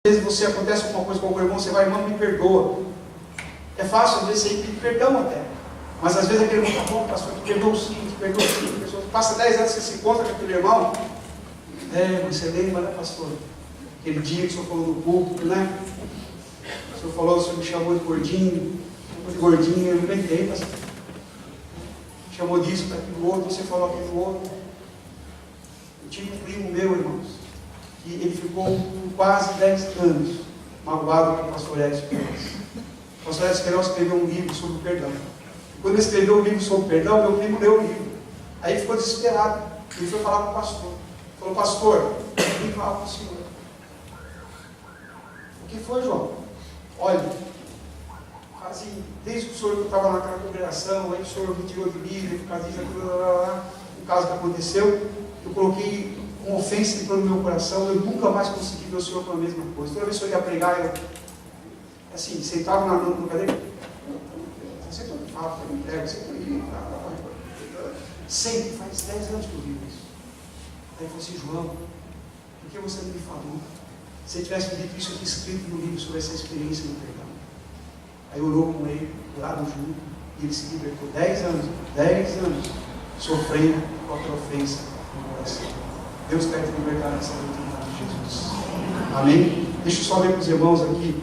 Às vezes você acontece alguma coisa com algum irmão, você vai, irmão, me perdoa. É fácil, às vezes, você pedir perdão até. Mas às vezes aquele irmão, tá bom, pastor, te perdoou sim, te perdoou sim. Passa 10 anos que você se encontra com aquele irmão. Mas você lembra, né, pastor? Aquele dia que o senhor falou no púlpito, né? O senhor falou, o senhor me chamou de gordinho, eu me lembrei, pastor. Chamou disso, daquilo outro, você falou aquilo outro. Eu tive um primo meu, irmãos, que ele ficou por quase 10 anos magoado com o pastor Edson Queiroz. O pastor Edson Queiroz escreveu um livro sobre o perdão. E quando ele escreveu o livro sobre o perdão, meu primo leu o livro. Aí ele ficou desesperado. Ele foi falar com o pastor. Falou, pastor, eu vim falar com o senhor. O que foi, João? Olha, assim, desde que o senhor estava naquela congregação, aí o senhor me tirou de líder, por causa disso, o caso que aconteceu, eu coloquei uma ofensa dentro do meu coração, eu nunca mais consegui ver o senhor com a mesma coisa. Toda vez que eu ia pregar, eu, assim, sentava no cadeira, sempre eu falo, eu me prego, sempre, faz 10 anos que eu vivo isso. Aí eu falei assim, João, por que você não me falou? Se você tivesse me dito isso aqui escrito no livro sobre essa experiência no perdão. Aí orou com ele, oraram junto, e ele se libertou 10 anos, sofrendo com aquela ofensa no coração. Deus quer te libertar nessa luta de Jesus. Amém? Deixa eu só ver para os irmãos aqui.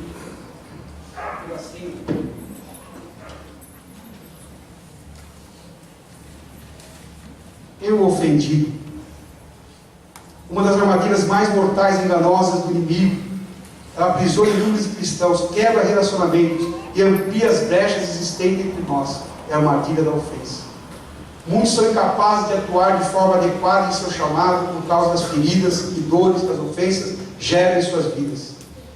Eu ofendido. Uma das armadilhas mais mortais e enganosas do inimigo. Ela aprisiona números de cristãos, quebra relacionamentos e amplia as brechas existentes entre nós. É a armadilha da ofensa. Muitos são incapazes de atuar de forma adequada em seu chamado por causa das feridas e dores que as ofensas geram em suas vidas.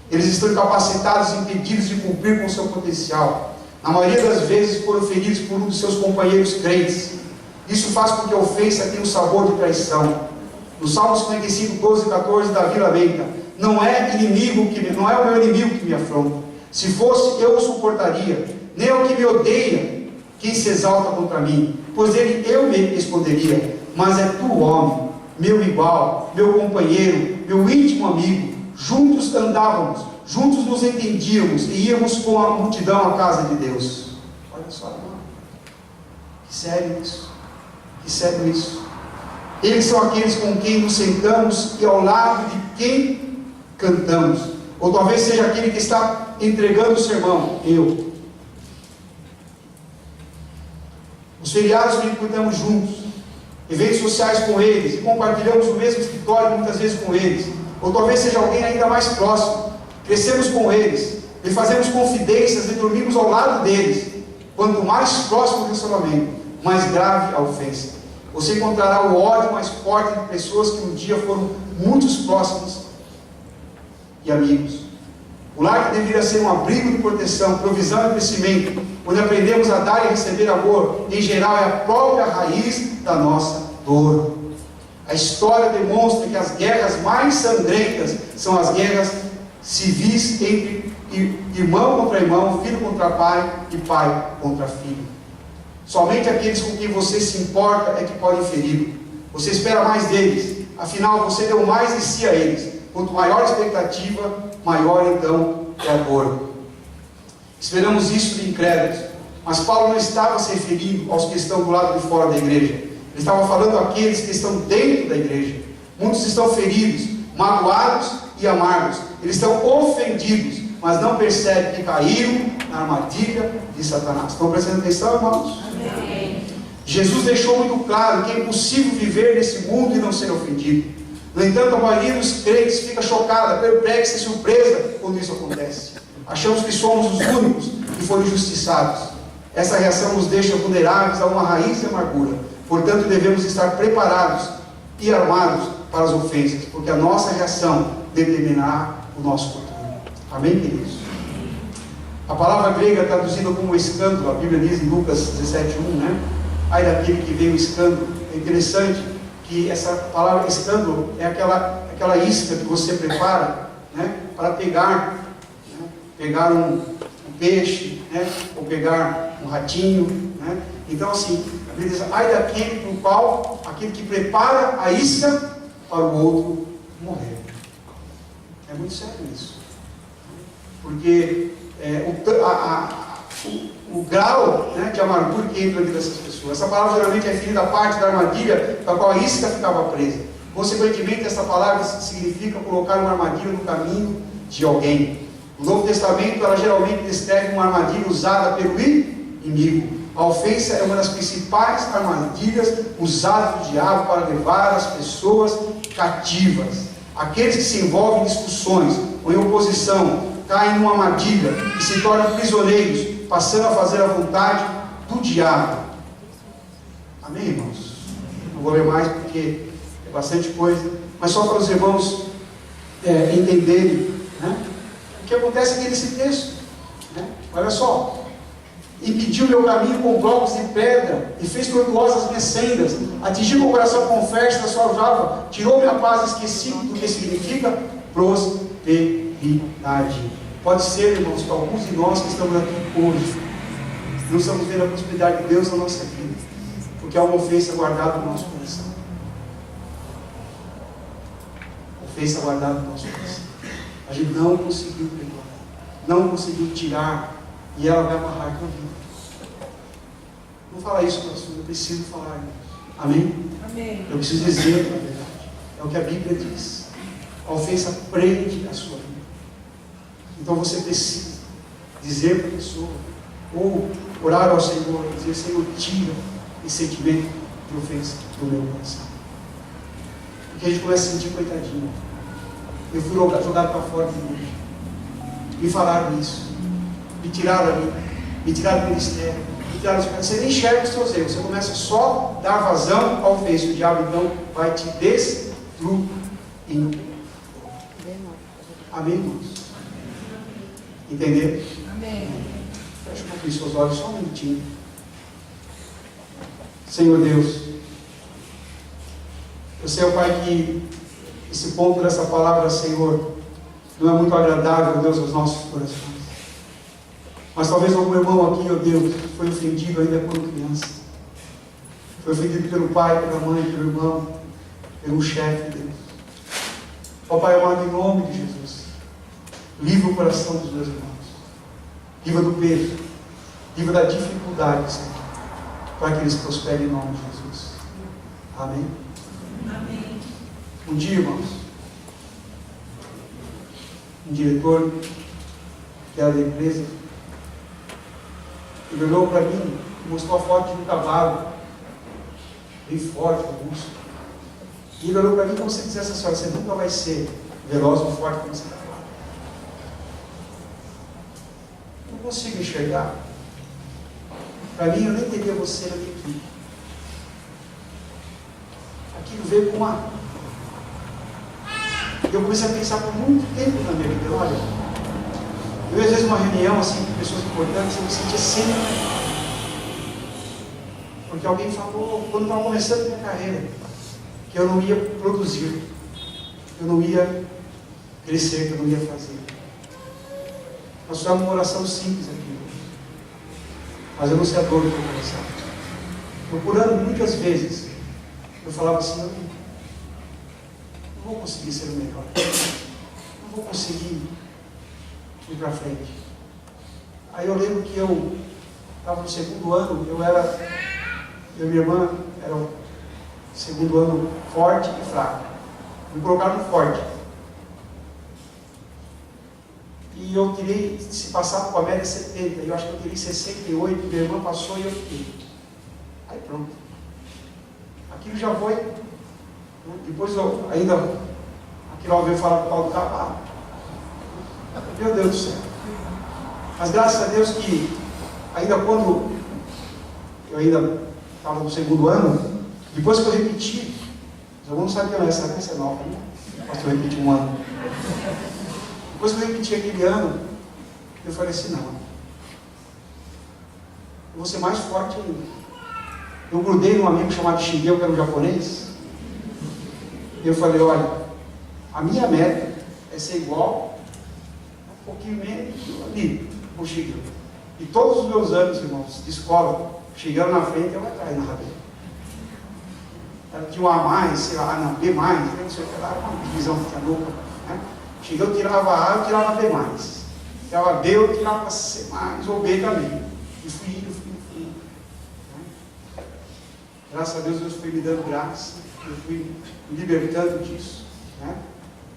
Eles estão incapacitados e impedidos de cumprir com seu potencial. Na maioria das vezes foram feridos por um dos seus companheiros crentes. Isso faz com que a ofensa tenha um sabor de traição. No Salmo 55, 12 e 14, Davi lamenta: não é o meu inimigo que me afronta. Se fosse, eu o suportaria. Nem é o que me odeia quem se exalta contra mim, pois dele eu me responderia. Mas é tu, homem, meu igual, meu companheiro, meu íntimo amigo. Juntos andávamos, juntos nos entendíamos e íamos com a multidão à casa de Deus. Olha só, irmão. Que sério isso. Que sério isso. Eles são aqueles com quem nos sentamos e ao lado de quem cantamos. Ou talvez seja aquele que está entregando o sermão. Eu. Os feriados frequentamos juntos, eventos sociais com eles, e compartilhamos o mesmo escritório muitas vezes com eles. Ou talvez seja alguém ainda mais próximo. Crescemos com eles, e fazemos confidências e dormimos ao lado deles. Quanto mais próximo o relacionamento, mais grave a ofensa. Você encontrará o ódio mais forte de pessoas que um dia foram muito próximos e amigos. O lar que deveria ser um abrigo de proteção, provisão e crescimento, onde aprendemos a dar e receber amor, em geral é a própria raiz da nossa dor. A história demonstra que as guerras mais sangrentas são as guerras civis entre irmão contra irmão, filho contra pai e pai contra filho. Somente aqueles com quem você se importa é que podem feri-lo. Você espera mais deles, afinal você deu mais de si a eles. Quanto maior a expectativa, maior então é a dor. Esperamos isso de incrédulos, mas Paulo não estava se referindo aos que estão do lado de fora da igreja. Ele estava falando àqueles que estão dentro da igreja. Muitos estão feridos, magoados e amargos. Eles estão ofendidos, mas não percebem que caíram na armadilha de Satanás. Estão prestando atenção, irmãos? Amém. Jesus deixou muito claro que é impossível viver nesse mundo e não ser ofendido. No entanto, a maioria dos crentes fica chocada, perplexa e surpresa quando isso acontece. Achamos que somos os únicos que foram injustiçados. Essa reação nos deixa vulneráveis a uma raiz de amargura. Portanto, devemos estar preparados e armados para as ofensas, porque a nossa reação determinará o nosso futuro. Amém, queridos? A palavra grega traduzida como escândalo, a Bíblia diz em Lucas 17:1, né? Ai daquele que veio o escândalo. É interessante que essa palavra escândalo é aquela isca que você prepara, né, para pegar um peixe, né, ou pegar um ratinho, né? Então assim, a Bíblia diz: ai daquele por qual aquele que prepara a isca para o outro morrer. É muito sério isso. porque o grau, né, de amargura que entra na vida dessas pessoas. Essa palavra geralmente é referida à parte da armadilha da qual a isca ficava presa. Consequentemente, essa palavra significa colocar uma armadilha no caminho de alguém. No Novo Testamento, ela geralmente descreve uma armadilha usada pelo inimigo. A ofensa é uma das principais armadilhas usadas do diabo para levar as pessoas cativas. Aqueles que se envolvem em discussões ou em oposição caem numa armadilha e se tornam prisioneiros, passando a fazer a vontade do diabo. Amém, irmãos? Não vou ler mais porque é bastante coisa, mas só para os irmãos entenderem, né, o que acontece aqui nesse texto. Né? Olha só. Impediu meu caminho com blocos de pedra e fez tortuosas minhas sendas, atingiu meu coração com festas da sua aljava, tirou minha paz, esqueci do que significa prosperidade. Pode ser, irmãos, que alguns de nós que estamos aqui hoje não estamos vendo a prosperidade de Deus na nossa vida, porque há uma ofensa guardada no nosso coração. Ofensa guardada no nosso coração. A gente não conseguiu perdoar, não conseguiu tirar, e ela vai amarrar a tua vida. Não fala isso, pastor, eu preciso falar, irmãos. Amém? Amém. Eu preciso dizer a verdade. É o que a Bíblia diz. A ofensa prende a sua vida. Então você precisa dizer para a pessoa, ou orar ao Senhor, dizer: Senhor, tira esse sentimento de ofensa do meu coração. Porque a gente começa a sentir coitadinho. Eu fui jogado para fora de novo. Me falaram isso. Me tiraram ali, me tiraram do ministério, me tiraram dos pés. Você nem enxerga os seus erros, você começa só a dar vazão à ofensa. O diabo então vai te destruindo. Amém, irmãos? Entenderam? Amém. Fecha um pouquinho seus olhos, só um minutinho. Senhor Deus, eu sei, ó Pai, que esse ponto dessa palavra, Senhor, não é muito agradável, Deus, aos nossos corações. Mas talvez algum irmão aqui, ó Deus, foi ofendido ainda quando criança. Foi ofendido pelo pai, pela mãe, pelo irmão, pelo chefe, Deus. Ó Pai amado, em nome de Jesus, livra o coração dos meus irmãos. Livra do peso, livra da dificuldade, Senhor, para que eles prosperem em nome de Jesus. Amém? Amém. Um dia, irmãos, um diretor que era da empresa, ele olhou para mim e mostrou a foto de um cavalo, bem forte, robusto. E ele olhou para mim como se dissesse assim: você nunca vai ser veloz ou forte como esse cavalo. Não consigo enxergar. Para mim, eu nem teria você na minha equipe. Aquilo veio com uma... Eu comecei a pensar por muito tempo na minha vida. Olha, eu às vezes numa reunião assim com pessoas importantes, eu me sentia sempre, porque alguém falou, quando estava começando a minha carreira, que eu não ia produzir, que eu não ia crescer, que eu não ia fazer. Nós fizemos uma oração simples aqui, mas eu não sei a dor do meu coração. Procurando muitas vezes, eu falava assim: eu não vou conseguir ser o melhor, não vou conseguir ir para frente. Aí eu lembro que eu estava no segundo ano, eu e minha irmã era o segundo ano forte e fraco. Me colocaram no forte. E eu tirei, se passava com a média 70, eu acho que eu tirei 68, minha irmã passou e eu fiquei. Aí pronto. Aquilo já foi. Depois eu ainda, aquilo veio falar para o Paulo do cavalo. Meu Deus do céu. Mas graças a Deus que, ainda quando eu ainda estava no segundo ano, depois que eu repeti, os alunos não sabiam essa é nova, né? Mas eu repeti um ano. Depois que eu repeti aquele ano, eu falei assim: não, eu vou ser mais forte ainda. Eu grudei num amigo chamado Shigeo, que era um japonês, e eu falei: olha, a minha meta é ser igual, um pouquinho menos ali, com o Shigeo. E todos os meus anos, irmãos, de escola, chegando na frente, eu atrás na rabeira. Ela tinha um A mais, sei lá, não, B mais, não sei o que lá, uma divisão que tinha louca, né? Cheguei, eu tirava A, eu tirava B mais. tirava B, eu tirava C+, ou B também. E fui. Graças a Deus foi me dando graça, eu fui me libertando disso, né?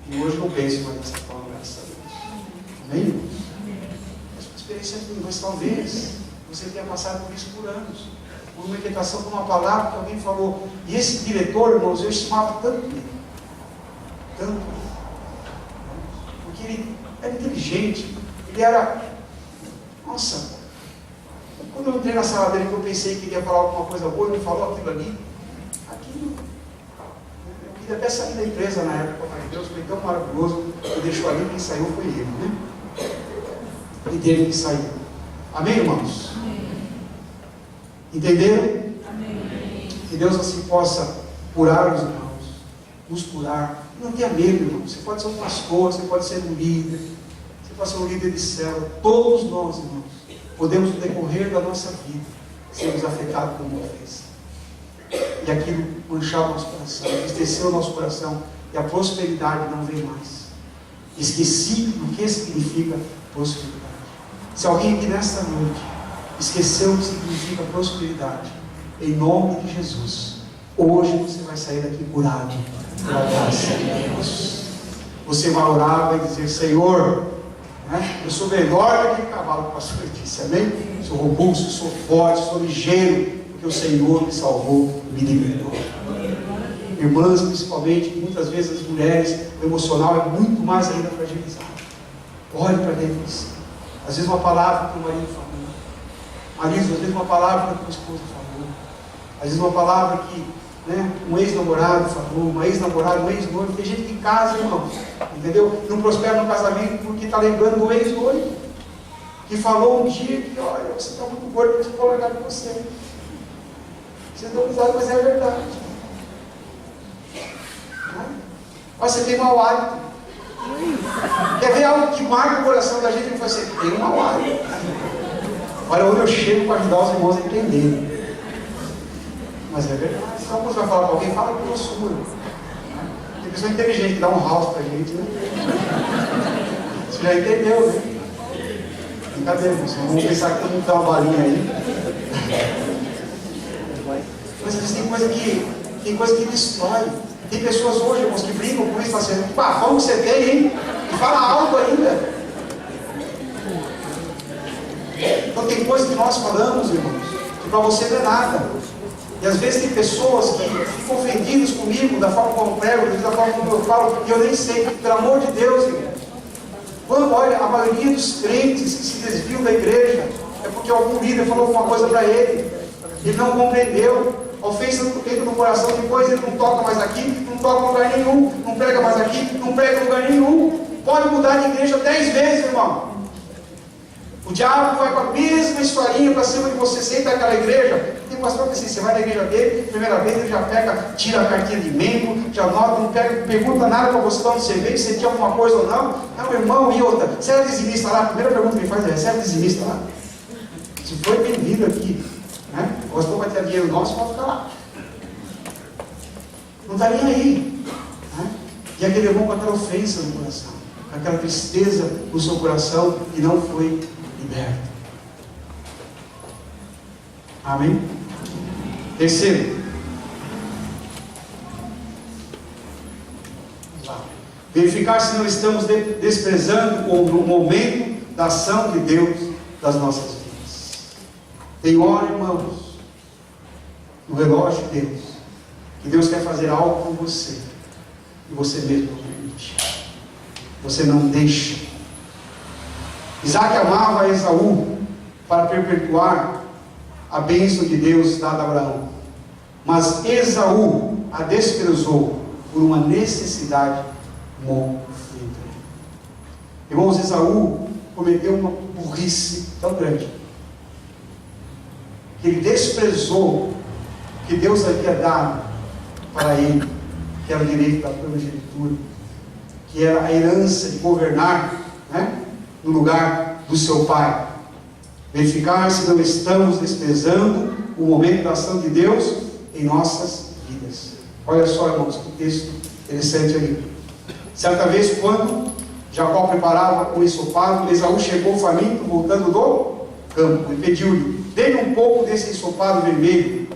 E hoje não penso mais dessa forma, graças a Deus. Amém? Mas uma experiência ruim, mas talvez você tenha passado por isso por anos. Por uma inquietação, por uma palavra que alguém falou. E esse diretor, irmãos, eu estimava tanto ele. Tanto. Porque ele era inteligente. Ele era... Nossa! Quando eu entrei na sala dele, que eu pensei que ele ia falar alguma coisa boa, ele não falou aquilo ali. Aquilo... Eu queria até sair da empresa na época, mas Deus foi tão maravilhoso. Ele deixou ali, quem saiu foi ele, né? Ele teve que sair. Amém, irmãos? Entenderam? Amém. Que Deus assim possa curar os irmãos, nos curar. Não tenha medo, irmão. Você pode ser um pastor, você pode ser um líder, você pode ser um líder de célula. Todos nós, irmãos, podemos no decorrer da nossa vida sermos afetados por uma ofensa. E aquilo manchar o nosso coração, entristecer o nosso coração, e a prosperidade não vem mais. Esqueci do que significa prosperidade. Se alguém aqui nesta noite esqueceu o que significa prosperidade, em nome de Jesus, hoje você vai sair daqui curado pela graça de Deus. Você vai orar, vai dizer: Senhor, né, eu sou melhor do que o cavalo que o pastor disse, amém? Sou robusto, sou forte, sou ligeiro, porque o Senhor me salvou e me libertou. Irmãs, principalmente, muitas vezes as mulheres, o emocional é muito mais ainda fragilizado. Olhe para dentro de si. Às vezes uma palavra que o marido falou, marido, às vezes uma palavra que a tua esposa falou, às vezes uma palavra que, né, um ex-namorado falou, uma ex-namorada, um ex-noivo. Tem gente que casa, irmão, entendeu? Não prospera no casamento porque está lembrando do ex-noivo, que falou um dia que, olha, você está muito gordo, eu vou largar de você. Você não usado, mas é verdade. Olha, você tem mau hálito. Quer ver algo que marca o coração da gente? Ele fala assim: tem um mau hálito. Olha, onde eu chego para ajudar os irmãos a entenderem. Mas é verdade. Se alguns vai falar para alguém, fala com doçura. Tem pessoa inteligente que dá um house para a gente, né? Você já entendeu, né? Brincadeira, pessoal. Vamos pensar que todo mundo dá uma balinha aí. Mas tem coisa que destrói. Tem pessoas hoje, irmãos, que brincam com isso, falam assim: pá, como você tem, hein? E fala alto ainda. Então tem coisa que nós falamos, irmãos, que para você não é nada. E às vezes tem pessoas que ficam ofendidas comigo, da forma como eu prego, da forma como eu falo, e eu nem sei. Pelo amor de Deus, irmão. Quando, olha, a maioria dos crentes que se desviam da igreja é porque algum líder falou alguma coisa para ele. Ele não compreendeu. A ofensa entra no coração, depois ele não toca mais aqui, não toca em lugar nenhum, não prega mais aqui, não prega em lugar nenhum. Pode mudar de igreja 10 vezes, irmão. O diabo vai com a mesma historinha para cima de você, sempre naquela igreja. Tem pastor que assim, você vai na igreja dele, primeira vez ele já pega, tira a cartinha de membro, já nota, não pega, pergunta nada para você de onde você veio, se tinha alguma coisa ou não. Não, irmão, e outra, você era dizimista lá? A primeira pergunta que ele faz é: você era dizimista lá? Se foi bem-vindo aqui, né? O pastor vai ter dinheiro nosso, pode ficar lá. Não está nem aí. Né? E aquele irmão com aquela ofensa no coração, com aquela tristeza no seu coração, e não foi liberto. Amém? Terceiro, verificar se não estamos desprezando o momento da ação de Deus das nossas vidas. Tem hora, irmãos, no relógio de Deus, que Deus quer fazer algo com você, e você mesmo não permite. Você não deixa. Isaac amava Esaú para perpetuar a bênção de Deus dada a Abraão, mas Esaú a desprezou por uma necessidade momentânea. Irmãos, Esaú cometeu uma burrice tão grande que ele desprezou o que Deus havia dado para ele, que era o direito da primogenitura, que era a herança de governar, né, no lugar do seu pai. Verificar se não estamos desprezando o momento da ação de Deus em nossas vidas. Olha só, irmãos, que texto interessante ali. Certa vez, quando Jacó preparava o ensopado. Esaú chegou faminto, voltando do campo, e pediu-lhe: dê-me um pouco desse ensopado vermelho,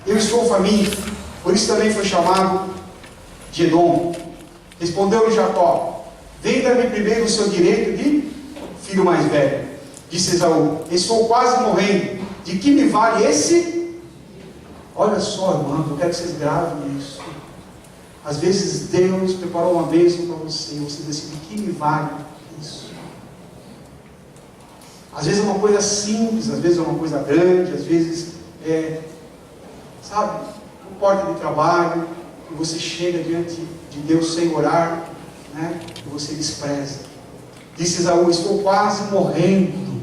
eu estou faminto. Por isso também foi chamado de Edom. Respondeu-lhe Jacó: venda-me primeiro o seu direito de filho mais velho. Disse Esaú: estou quase morrendo, de que me vale esse? Olha só, irmão, eu quero que vocês gravem isso. Às vezes Deus preparou uma bênção para você, e você decide: de que me vale isso? Às vezes é uma coisa simples, às vezes é uma coisa grande, às vezes é, sabe, uma porta de trabalho, e você chega diante de Deus sem orar, né, e você despreza. Disse Esaú: estou quase morrendo,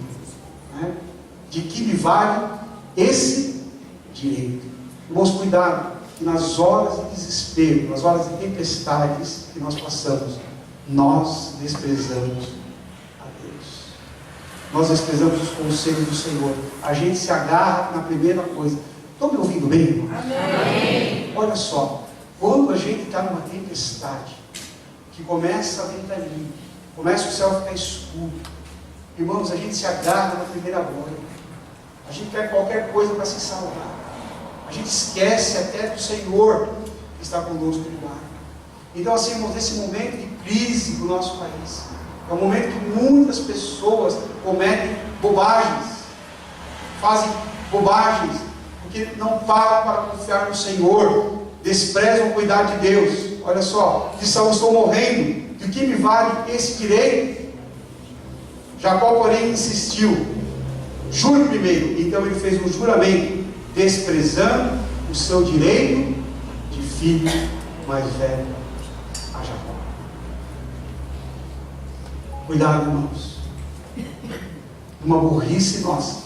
né, de que me vale esse direito? Irmãos, cuidado, que nas horas de desespero, nas horas de tempestades que nós passamos, nós desprezamos a Deus. Nós desprezamos os conselhos do Senhor. A gente se agarra na primeira coisa. Estão me ouvindo bem, irmãos? Amém. Olha só, quando a gente está numa tempestade, que começa a ventania, começa o céu a ficar escuro, irmãos, a gente se agarra na primeira glória. A gente quer qualquer coisa para se salvar. A gente esquece até do Senhor que está conosco no barco. Então, assim, irmãos, nesse momento de crise do nosso país, é um momento que muitas pessoas cometem bobagens, fazem bobagens, porque não param para confiar no Senhor, desprezam cuidar de Deus. Olha só, de Saul estou morrendo, de que me vale esse direito? Jacó, porém, insistiu: jure primeiro. Então ele fez um juramento, desprezando o seu direito de filho mais velho a Jacó. Cuidado, irmãos. Numa burrice nossa,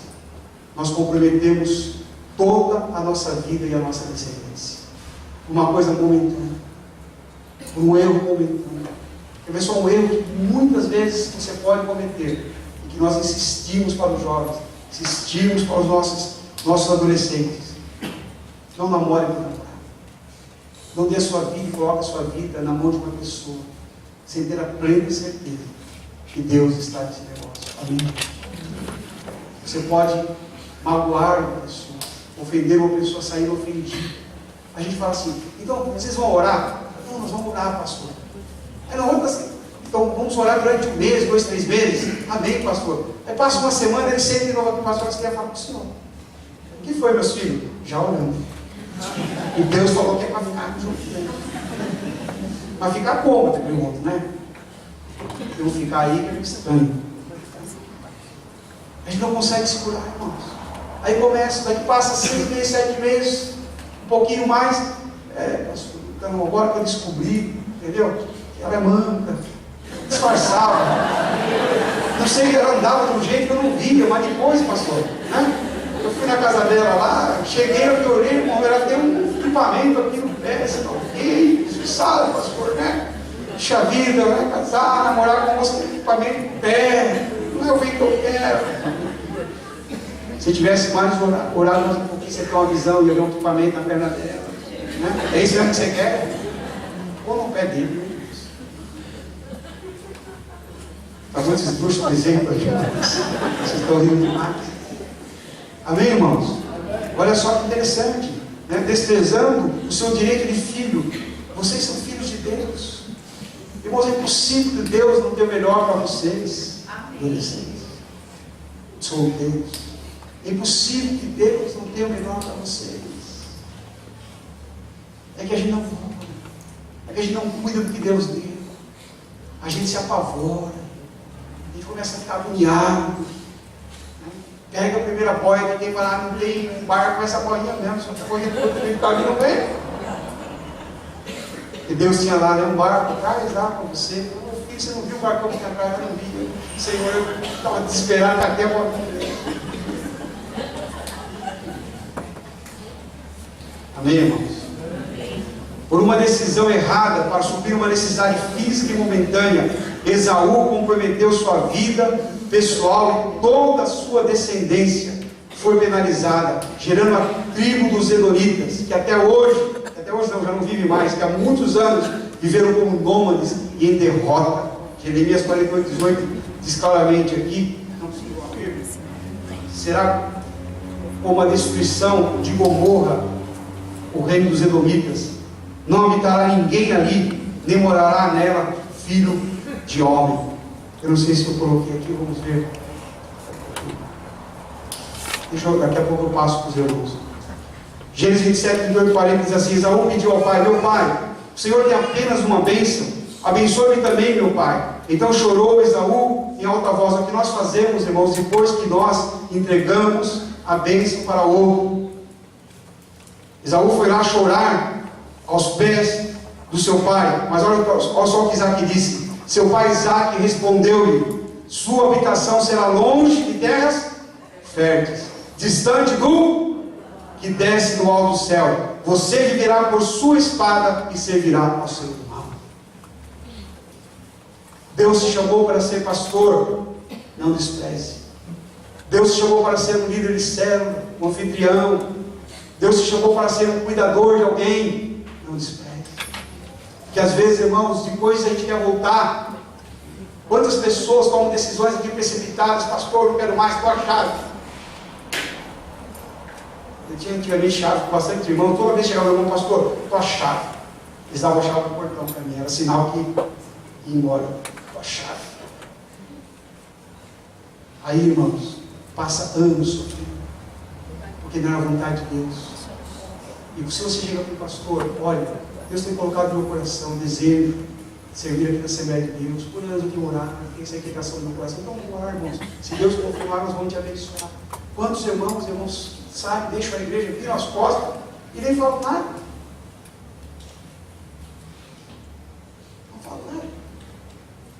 nós comprometemos toda a nossa vida e a nossa descendência. Uma coisa momentânea, um erro momentâneo. Quer ver só um erro que muitas vezes você pode cometer, e que nós insistimos para os jovens, insistimos para os nossos adolescentes: não namore com namorado. Não dê a sua vida e coloque a sua vida na mão de uma pessoa, sem ter a plena certeza que Deus está nesse negócio. Amém? Você pode magoar uma pessoa, ofender uma pessoa, sair ofendido. A gente fala assim: então, vocês vão orar? Não, nós vamos orar, pastor. Aí não, então vamos orar durante um mês, 2, 3 meses. Amém, pastor. Aí passa uma semana, ele senta de novo aqui: pastor, você quer falar com o senhor? O que foi, meus filhos? Já orando. E Deus falou que é para ficar junto. Mas ficar como? Eu pergunto, né? Eu vou ficar aí que é estranho. A gente não consegue segurar, irmãos. Aí começa, daqui passa 6 meses, 7 meses, um pouquinho mais. Pastor, então agora que eu descobri, entendeu? Que ela é manca, disfarçava. Não sei, ela andava de um jeito que eu não via, mas depois, pastor, né? Eu fui na casa dela lá, cheguei, eu olhei, irmão, ela tem um equipamento aqui no pé, você não vê, sabe, pastor, né? Puxa vida, né? Casar, namorar com você, tem equipamento no pé, não é o bem que eu quero. Se tivesse mais orado mais um pouquinho, você tem uma visão e olhar um equipamento na perna dela, né? É isso mesmo que você quer? Ou no pé dele. Está muito esdrúxulo o exemplo aqui, vocês estão rindo demais. Amém, irmãos? Olha só que interessante, né? Desprezando o seu direito de filho. Vocês são filhos de Deus. Irmãos, é impossível que Deus não dê o melhor para vocês, adolescentes, solteiros. É impossível que Deus não dê o melhor para vocês. É que a gente não cuida. É que a gente não cuida do que Deus deu. A gente se apavora. A gente começa a ficar agoniado. Pega a primeira boia que tem para lá, não tem um barco com essa boinha mesmo, só que a boinha toda que está ali não vem. E Deus tinha lá, né, um barco atrás lá para você. Meu filho, você não viu o barco que tinha atrás? Eu não vi. Senhor, eu estava desesperado até a boinha. Amém, irmãos? Por uma decisão errada para suprir uma necessidade física e momentânea, Esaú comprometeu sua vida pessoal e toda a sua descendência foi penalizada, gerando a tribo dos Edonitas, que até hoje não, já não vive mais, que há muitos anos viveram como nômades e em derrota Jeremias 48, 18 diz claramente aqui, será como a destruição de Gomorra, o reino dos Edomitas. Não habitará ninguém ali, nem morará nela filho de homem. Eu não sei se eu coloquei aqui, vamos ver. Daqui a pouco eu passo para os irmãos. Gênesis 27, 28, 40 diz assim: Esaú pediu ao pai: meu pai, o Senhor tem apenas uma bênção, abençoe-me também, meu pai. Então chorou Esaú em alta voz. O que nós fazemos, irmãos, depois que nós entregamos a bênção para outro? Esaú foi lá chorar aos pés do seu pai. Mas olha só o que Isaac disse. Seu pai Isaac respondeu-lhe: sua habitação será longe de terras férteis, distante do que desce do alto do céu. Você viverá por sua espada e servirá ao seu irmão. Deus te chamou para ser pastor, não despreze. Deus te chamou para ser um líder de célula, um anfitrião. Deus te chamou para ser um cuidador de alguém, não despreze. Porque às vezes, irmãos, depois a gente quer voltar. Quantas pessoas tomam decisões aqui precipitadas? Pastor, não quero mais, estou achado. Eu tinha antigamente chave com bastante irmão. Toda vez que chegava o irmão: pastor, estou achado. Eles davam a chave do portão para mim. Era sinal que ia embora. Estou achado. Aí, irmãos, passa anos sofrendo, porque não era a vontade de Deus. E se você chega para o pastor: olha, Deus tem colocado no meu coração desejo de servir aqui na Assembleia de Deus, por anos eu tenho orado, tem essa inquietação no meu coração. Então vamos orar, irmãos. Se Deus confirmar, nós vamos te abençoar. Quantos irmãos, sabe, deixam a igreja, viram as costas e nem falam nada? Não falam nada.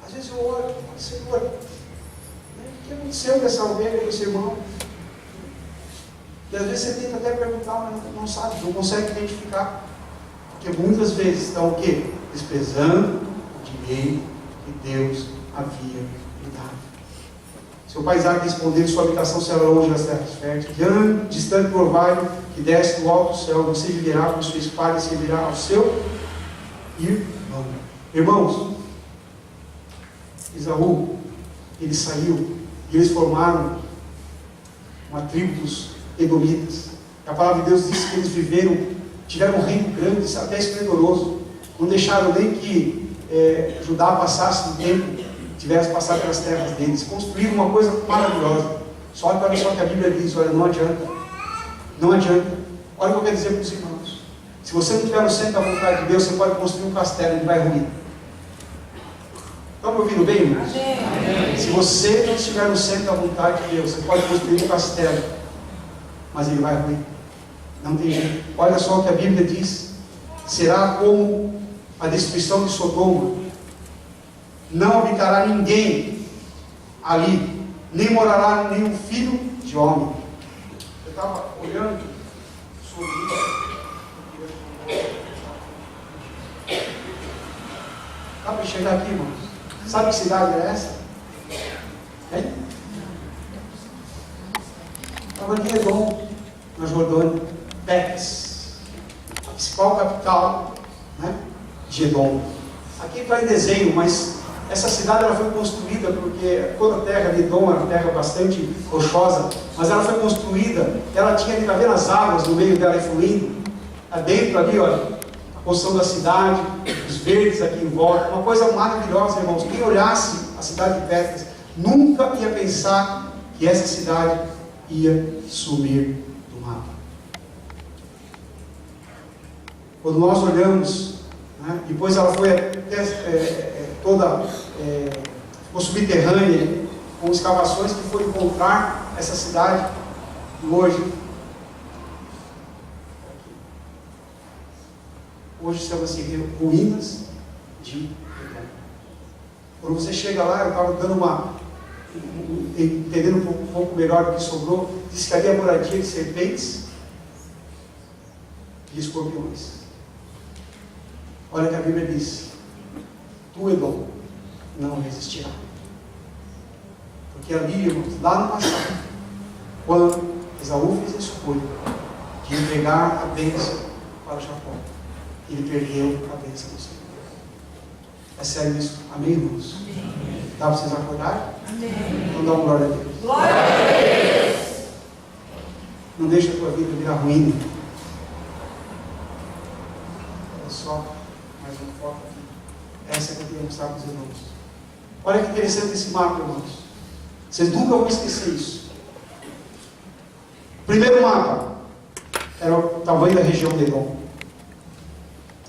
Às vezes eu oro: Senhor, o que aconteceu com essa ovelha, com esse irmão? E às vezes você tenta até perguntar, mas não sabe, não consegue identificar. Porque muitas vezes estão o quê? Desprezando o direito que Deus havia lhe dado. Seu pai Isaac respondeu: sua habitação será longe das terras férteis, distante do orvalho que desce do alto do céu. Você viverá com sua espada e servirá ao seu irmão. Irmãos, Esaú, ele saiu e eles formaram uma tribo dos Edomitas. A palavra de Deus diz que eles tiveram um reino grande, até esplendoroso. Não deixaram nem que Judá passasse no tempo, tivesse passado pelas terras deles. Construíram uma coisa maravilhosa. Só que olha só que a Bíblia diz: olha, não adianta. Não adianta. Olha o que eu quero dizer para os irmãos. Se você não estiver no centro da vontade de Deus, você pode construir um castelo, ele vai ruir. Estão me ouvindo bem, irmãos? Amém. Se você não estiver no centro da vontade de Deus, você pode construir um castelo, mas ele vai ruir. Não tem jeito. Olha só o que a Bíblia diz: será como a destruição de Sodoma. Não habitará ninguém ali, nem morará nenhum filho de homem. Eu estava olhando sobre isso. Dá para chegar aqui, irmãos? Sabe que cidade é essa? Hein? Estava em Edom, na Jordânia. Pérez, a principal capital, né, de Edom. Aqui está em desenho, mas essa cidade ela foi construída porque toda a terra de Edom era uma terra bastante rochosa, mas ela foi construída, ela tinha ali, está vendo as águas no meio dela fluindo, dentro ali, olha, a construção da cidade, os verdes aqui em volta, uma coisa maravilhosa, irmãos. Quem olhasse a cidade de Pérez nunca ia pensar que essa cidade ia sumir do mapa. Quando nós olhamos, né, depois ela foi até ficou subterrânea, com escavações que foram encontrar essa cidade hoje. Hoje chama-se ruínas de Edom. Quando você chega lá, eu estava dando entendendo um pouco melhor do que sobrou, diz que ali é moradia de serpentes e escorpiões. Olha que a Bíblia diz: tu, Edom, não resistirá. Porque ali, irmãos, lá no passado, quando Esaú fez a escolha de entregar a bênção para Jacó, ele perdeu a bênção do Senhor. É sério isso? Amém, irmãos? Dá para vocês acordarem? Então dá uma glória a Deus. Glória a Deus. Não deixa a tua vida virar ruim. Olha só, mais um foco aqui. Essa é que eu queria mostrar para os irmãos. Olha que interessante esse mapa, irmãos. Vocês nunca vão esquecer isso. Primeiro mapa era o tamanho da região de Edom.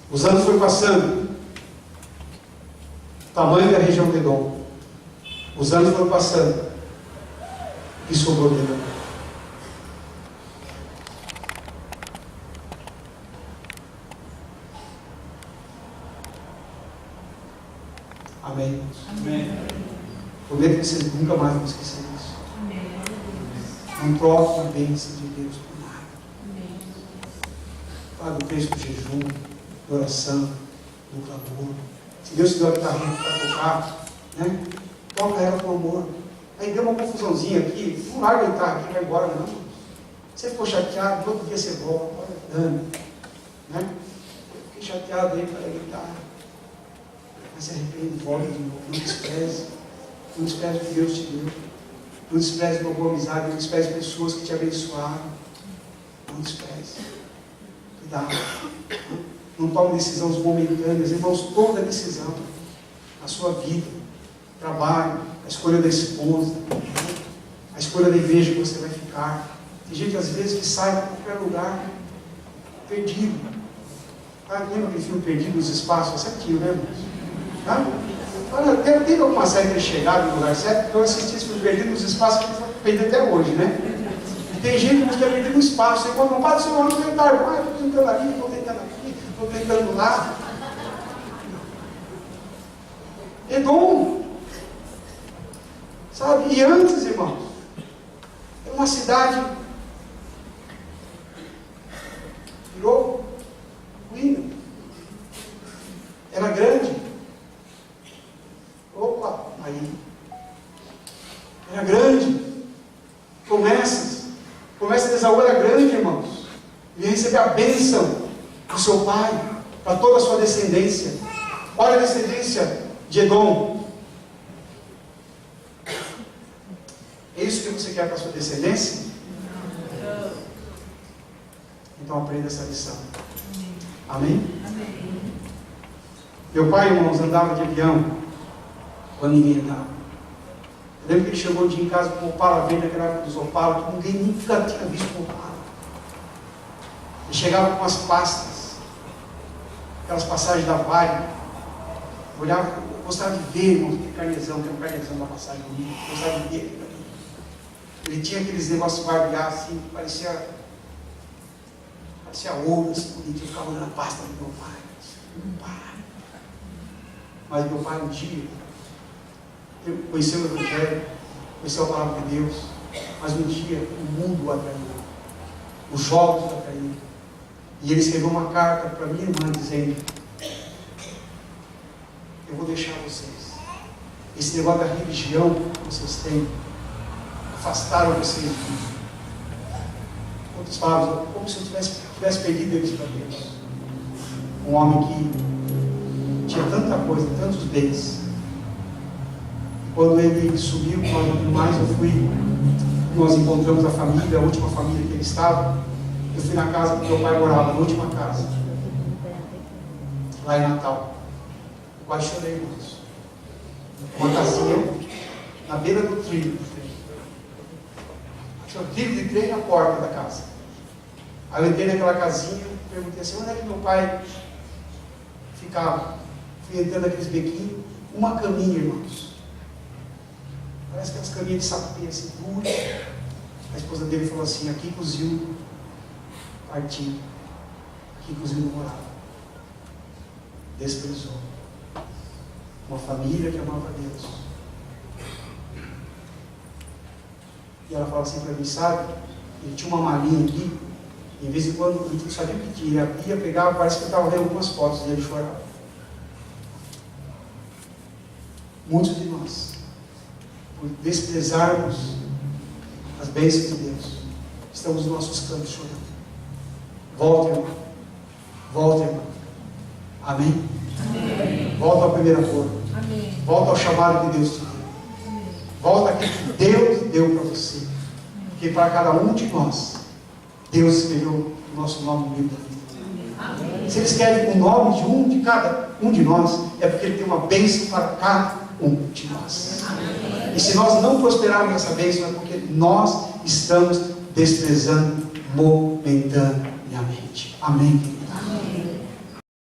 Os anos foram passando. O tamanho da região de Edom. Os anos foram passando. O que sobrou de Edom? Amém. Amém. Prometo que vocês nunca mais vão esquecer disso. Não troquem a bênção de Deus por nada. Fala do preço do jejum, da oração, do clamor. Se Deus te deu a guitarrinha para tocar, né? Toca ela com amor. Aí deu uma confusãozinha aqui, não larga a guitarra aqui, vai embora não. Você ficou chateado, no outro dia você volta, olha, dano. Né? Eu fiquei chateado aí para a guitarra. Mas se arrepende, volta de novo, não despreze. Não despreze o que Deus te deu. Não despreze uma boa amizade, não despreze pessoas que te abençoaram. Não despreze. Cuidado. Não tome decisões momentâneas. Irmãos, toda decisão na sua vida, trabalho, a escolha da esposa, a escolha da igreja que você vai ficar. Tem gente às vezes que sai para qualquer lugar perdido. Lembra aquele filme Perdido nos Espaços? É certinho, né, irmãos? Olha, tem alguma série que chegado no lugar certo? Porque eu assisti esse filme Perdido nos Espaços, que está perdido até hoje, né? E tem gente que está perdido no espaço. Você quando não para, você não vai tentar. Estou tentando ali, estou tentando aqui, estou tentando lá. Edom. Sabe? E antes, irmãos, é uma cidade virou ruína. Era grande. Opa, aí. Era grande. Promessa de Esaú era grande, irmãos. Ele recebeu a bênção do seu pai para toda a sua descendência. Olha a descendência de Edom. É isso que você quer para a sua descendência? Então aprenda essa lição. Amém? Meu pai, irmãos, andava de avião quando ninguém andava. Eu lembro que ele chegou um dia em casa com um Opala verde, naquela época dos Opala, que ninguém nunca tinha visto um Opala. Ele chegava com as pastas, aquelas passagens da Vale. Eu olhava, eu gostava de ver, irmão, aquele carnezão, que é um carnezão da passagem bonita. Eu gostava de ver aquilo ali. Ele tinha aqueles negócios de barbear assim, parecia ouro, assim, bonito. Eu ficava olhando a pasta do meu pai. Meu pai. Mas meu pai um dia conheceu o Evangelho, conheceu a palavra de Deus, mas um dia o mundo o atraiu, os jogos o atraíram. E ele escreveu uma carta para minha irmã dizendo: eu vou deixar vocês. Esse negócio da religião que vocês têm, afastaram vocês de mim. Outras palavras, como se eu tivesse perdido eles para Deus. Um homem que tinha tanta coisa, tantos bens. Quando ele subiu, nós encontramos a família, a última família que ele estava. Eu fui na casa que meu pai morava, na última casa, lá em Natal. Eu quase chorei, irmãos. Uma casinha na beira do trilho do trem. Tinha um trilho de trem na porta da casa. Aí eu entrei naquela casinha e perguntei assim: onde é que meu pai ficava? Fui entrando naqueles bequinhos, uma caminha, irmãos. Parece aquelas caminhas de sapinho assim, duras. A esposa dele falou assim: aqui coziu partiu, aqui coziu não morava. Desprezou. Uma família que amava a Deus. E ela fala assim para mim: sabe, ele tinha uma malinha aqui, e de vez em quando ele não sabia o que tinha, ele abria, pegava, parece que ele estava lendo algumas fotos e ele chorava. Muitos de nós, por desprezarmos as bênçãos de Deus, estamos nos nossos cantos chorando. Volte, irmão. Volte, irmão. Amém? Amém. Volta ao primeiro amor. Amém. Volta ao chamado que Deus te deu. Volta aquilo que Deus deu para você. Porque para cada um de nós, Deus escreveu o nosso nome no livro da vida. Se Ele escreve o nome de cada um de nós, é porque Ele tem uma bênção para cada um de nós. E se nós não prosperarmos nessa bênção, é porque nós estamos desprezando momentaneamente. Amém, querido?